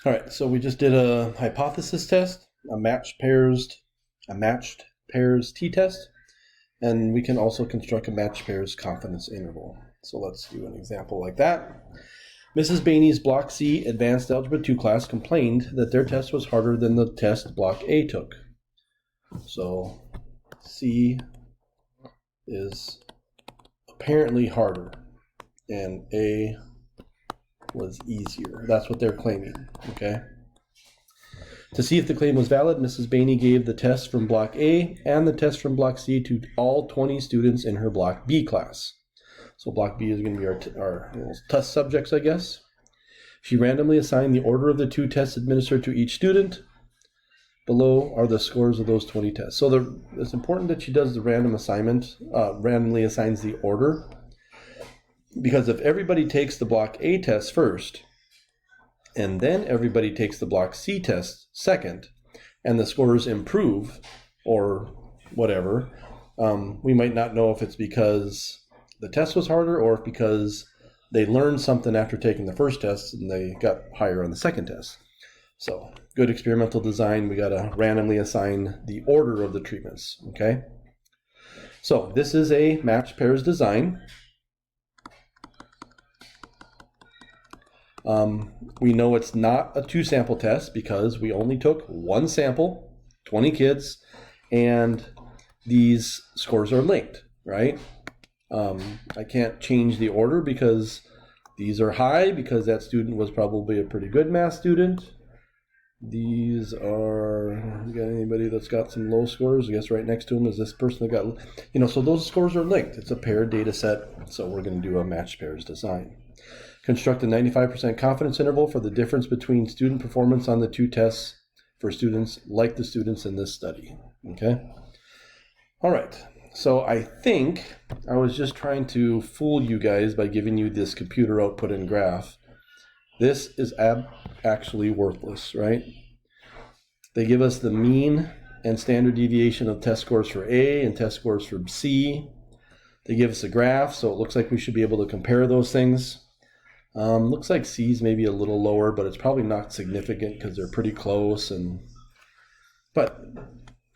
All right, so we just did a hypothesis test, a matched pairs t-test, and we can also construct a matched pairs confidence interval. So let's do an example like that. Mrs. Bainey's Block C Advanced Algebra 2 class complained that their test was harder than the test Block A took. So C is apparently harder, and A was easier. That's what they're claiming, okay? To see if the claim was valid, Mrs. Bainey gave the test from Block A and the test from Block C to all 20 students in her Block B class. So Block B is going to be our test subjects, I guess. She randomly assigned the order of the 2 tests administered to each student. Below are the scores of those 20 tests. So it's important that she does the random assignment, randomly assigns the order, because if everybody takes the Block A test first, and then everybody takes the Block C test second, and the scores improve, or whatever, we might not know if it's because the test was harder or if because they learned something after taking the first test and they got higher on the second test. So good experimental design, we got to randomly assign the order of the treatments, okay? So this is a matched pairs design. We know it's not a 2-sample test because we only took 1 sample, 20 kids, and these scores are linked, right? I can't change the order because these are high because that student was probably a pretty good math student. These are, you got anybody that's got some low scores? I guess right next to them is this person that got, so those scores are linked. It's a paired data set, so we're going to do a matched pairs design. Construct a 95% confidence interval for the difference between student performance on the 2 tests for students like the students in this study, okay? All right, so I think I was just trying to fool you guys by giving you this computer output and graph. This is actually worthless, right? They give us the mean and standard deviation of test scores for A and test scores for C. They give us a graph, so it looks like we should be able to compare those things. Looks like C's maybe a little lower, but it's probably not significant because they're pretty close. But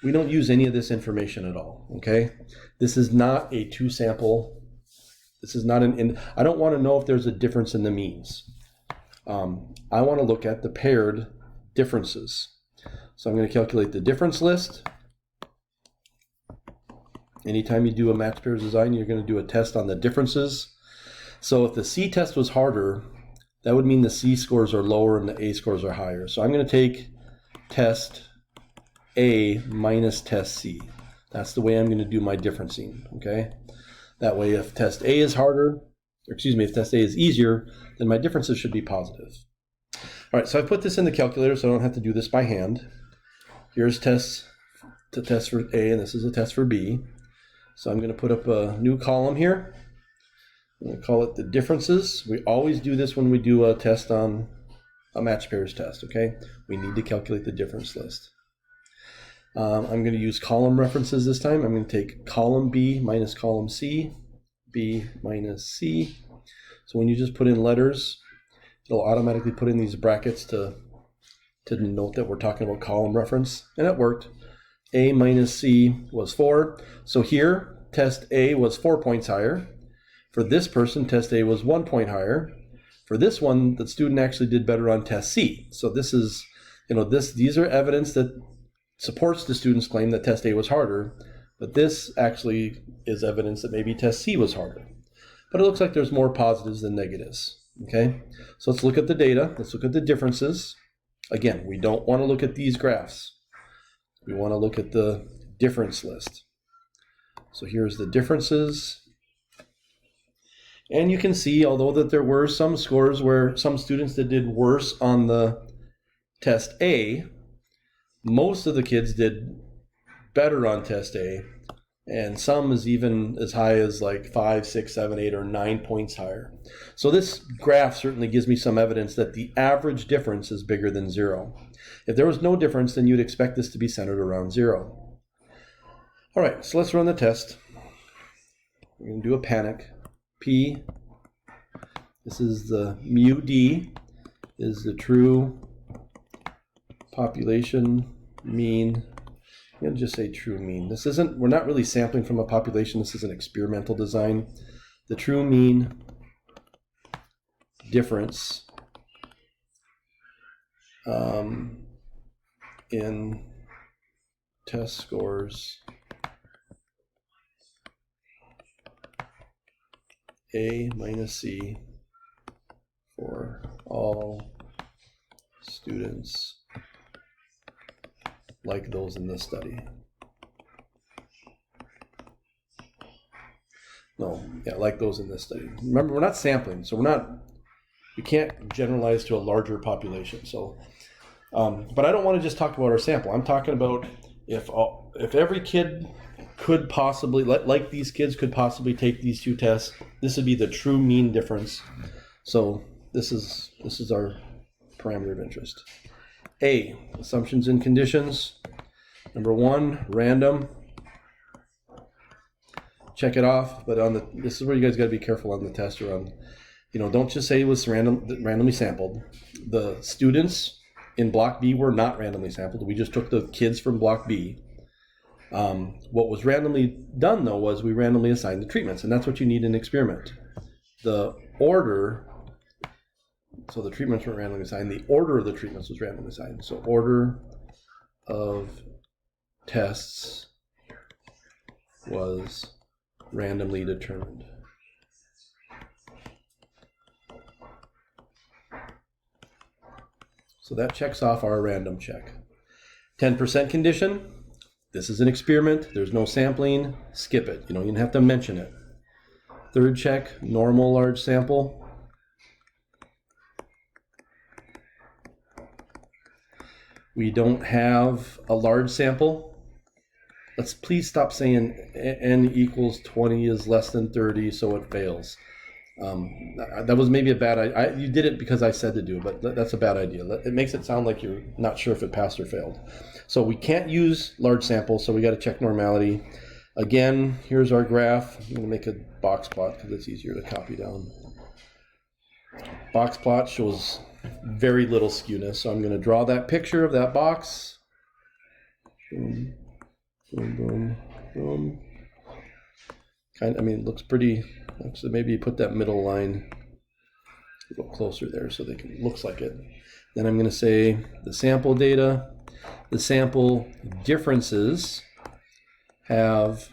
we don't use any of this information at all, okay? This is not a 2-sample. This is not I don't want to know if there's a difference in the means. I want to look at the paired differences. So I'm going to calculate the difference list. Anytime you do a matched pairs design, you're going to do a test on the differences. So if the C test was harder, that would mean the C scores are lower and the A scores are higher. So I'm going to take test A minus test C. That's the way I'm going to do my differencing, okay? That way if test A is harder, if test A is easier, then my differences should be positive. All right, so I put this in the calculator so I don't have to do this by hand. Here's test for A, and this is a test for B. So I'm going to put up a new column here. I'm going to call it the differences. We always do this when we do a test on a matched pairs test, okay? We need to calculate the difference list. I'm going to use column references this time. I'm going to take column B minus column C, B minus C. So when you just put in letters, it'll automatically put in these brackets to denote that we're talking about column reference, and it worked. A minus C was 4. So here, test A was 4 points higher. For this person, test A was 1 point higher. For this one, the student actually did better on test C. So this is, these are evidence that supports the student's claim that test A was harder, but this actually is evidence that maybe test C was harder. But it looks like there's more positives than negatives, okay? So let's look at the data. Let's look at the differences. Again, we don't want to look at these graphs. We want to look at the difference list. So here's the differences. And you can see, although that there were some scores where some students that did worse on the test A, most of the kids did better on test A, and some is even as high as like 5, 6, 7, 8, or 9 points higher. So this graph certainly gives me some evidence that the average difference is bigger than 0. If there was no difference, then you'd expect this to be centered around 0. All right, so let's run the test. We're going to do a panic. P, this is the mu D, is the true population mean. I'm going to just say true mean. This isn't, we're not really sampling from a population. This is an experimental design. The true mean difference in test scores A minus C for all students like those in this study. No, yeah, like those in this study. Remember, we're not sampling, so we can't generalize to a larger population. So, but I don't want to just talk about our sample. I'm talking about if every kid could possibly, like these kids could possibly take these two tests, this would be the true mean difference. So this is our parameter of interest. A, assumptions and conditions. Number 1, random. Check it off, but this is where you guys got to be careful on the test or on, don't just say it was randomly sampled. The students in block B were not randomly sampled. We just took the kids from block B. What was randomly done though was we randomly assigned the treatments, and that's what you need in an experiment. The order, so the treatments were randomly assigned, the order of the treatments was randomly assigned. So order of tests was randomly determined. So that checks off our random check. 10% condition. This is an experiment. There's no sampling. Skip it. You don't even have to mention it. Third check, normal large sample. We don't have a large sample. Let's please stop saying n equals 20 is less than 30, so it fails. That was maybe a bad idea. You did it because I said to do it, but that's a bad idea. It makes it sound like you're not sure if it passed or failed. So we can't use large samples, so we got to check normality. Again, here's our graph. I'm going to make a box plot because it's easier to copy down. Box plot shows very little skewness, so I'm going to draw that picture of that box. Boom, boom, boom, boom. It looks pretty. So maybe put that middle line a little closer there so looks like it. Then I'm going to say the sample data, the sample differences have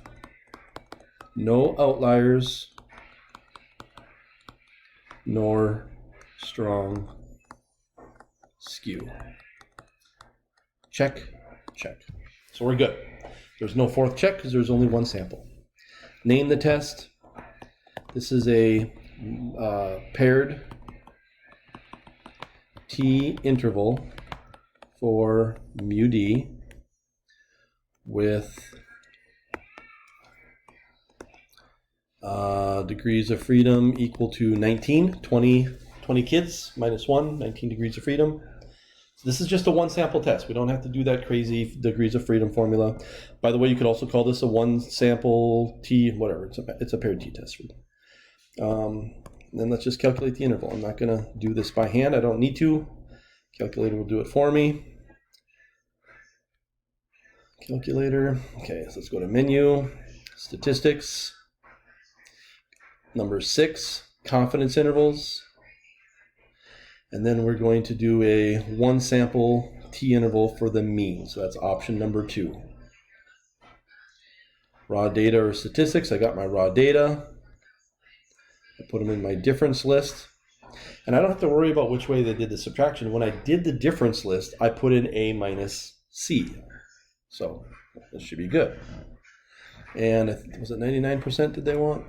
no outliers nor strong skew. Check, check. So we're good. There's no fourth check because there's only one sample. Name the test. This is a paired T interval for mu D with degrees of freedom equal to 19, 20 kids minus 1, 19 degrees of freedom. So this is just a one sample test. We don't have to do that crazy degrees of freedom formula. By the way, you could also call this a one sample T, whatever. It's a paired T test. Then let's just calculate the interval. I'm not going to do this by hand. I don't need to. Calculator will do it for me. Calculator. Okay, so let's go to menu, statistics. Number 6, confidence intervals. And then we're going to do a one sample T interval for the mean. So that's option number 2. Raw data or statistics. I got my raw data. I put them in my difference list. And I don't have to worry about which way they did the subtraction. When I did the difference list, I put in A minus C. So this should be good. And was it 99% did they want?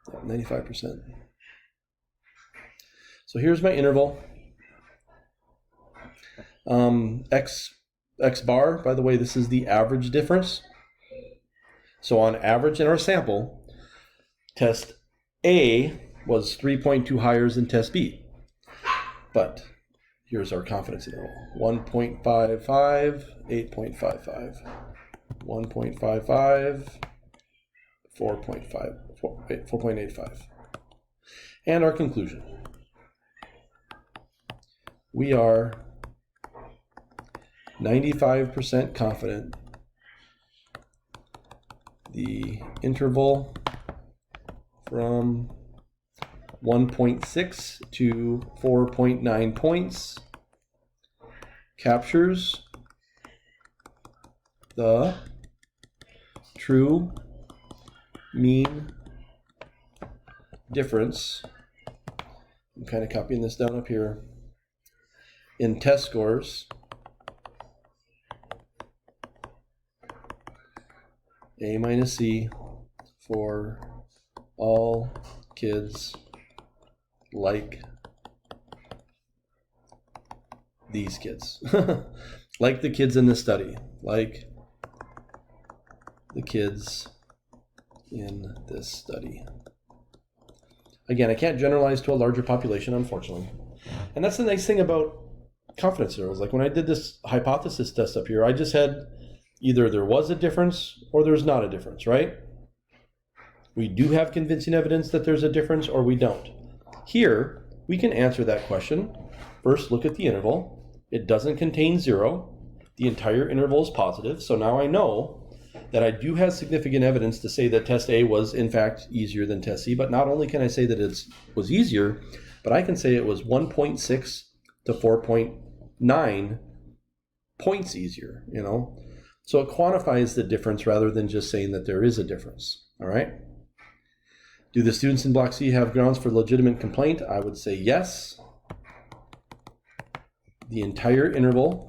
95%. So here's my interval. X bar, by the way, this is the average difference. So on average in our sample, test A was 3.2 higher than test B. But here's our confidence interval. 1.55, 8.55. 1.55, 4.85. And our conclusion. We are 95% confident the interval from 1.6 to 4.9 points captures the true mean difference. I'm kind of copying this down up here. In test scores A minus C for all kids like these kids. Like the kids in this study. Like the kids in this study. Again, I can't generalize to a larger population, unfortunately. And that's the nice thing about confidence intervals. Like when I did this hypothesis test up here, I just had either there was a difference or there's not a difference, right? We do have convincing evidence that there's a difference or we don't. Here, we can answer that question. First, look at the interval. It doesn't contain 0. The entire interval is positive. So now I know that I do have significant evidence to say that test A was in fact easier than test C. But not only can I say that it was easier, but I can say it was 1.6 to 4.9 points easier, you know? So it quantifies the difference rather than just saying that there is a difference, all right? Do the students in Block C have grounds for legitimate complaint? I would say yes. The entire interval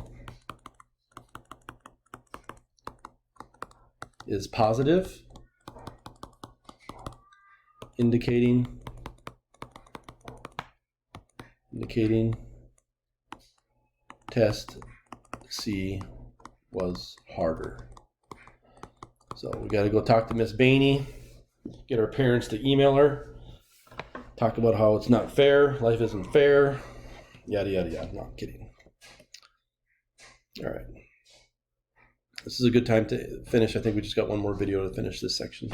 is positive, indicating test C was harder. So we got to go talk to Miss Bainey, get our parents to email her, talk about how it's not fair, life isn't fair, yada, yada, yada. No, I'm kidding. All right. This is a good time to finish. I think we just got one more video to finish this section.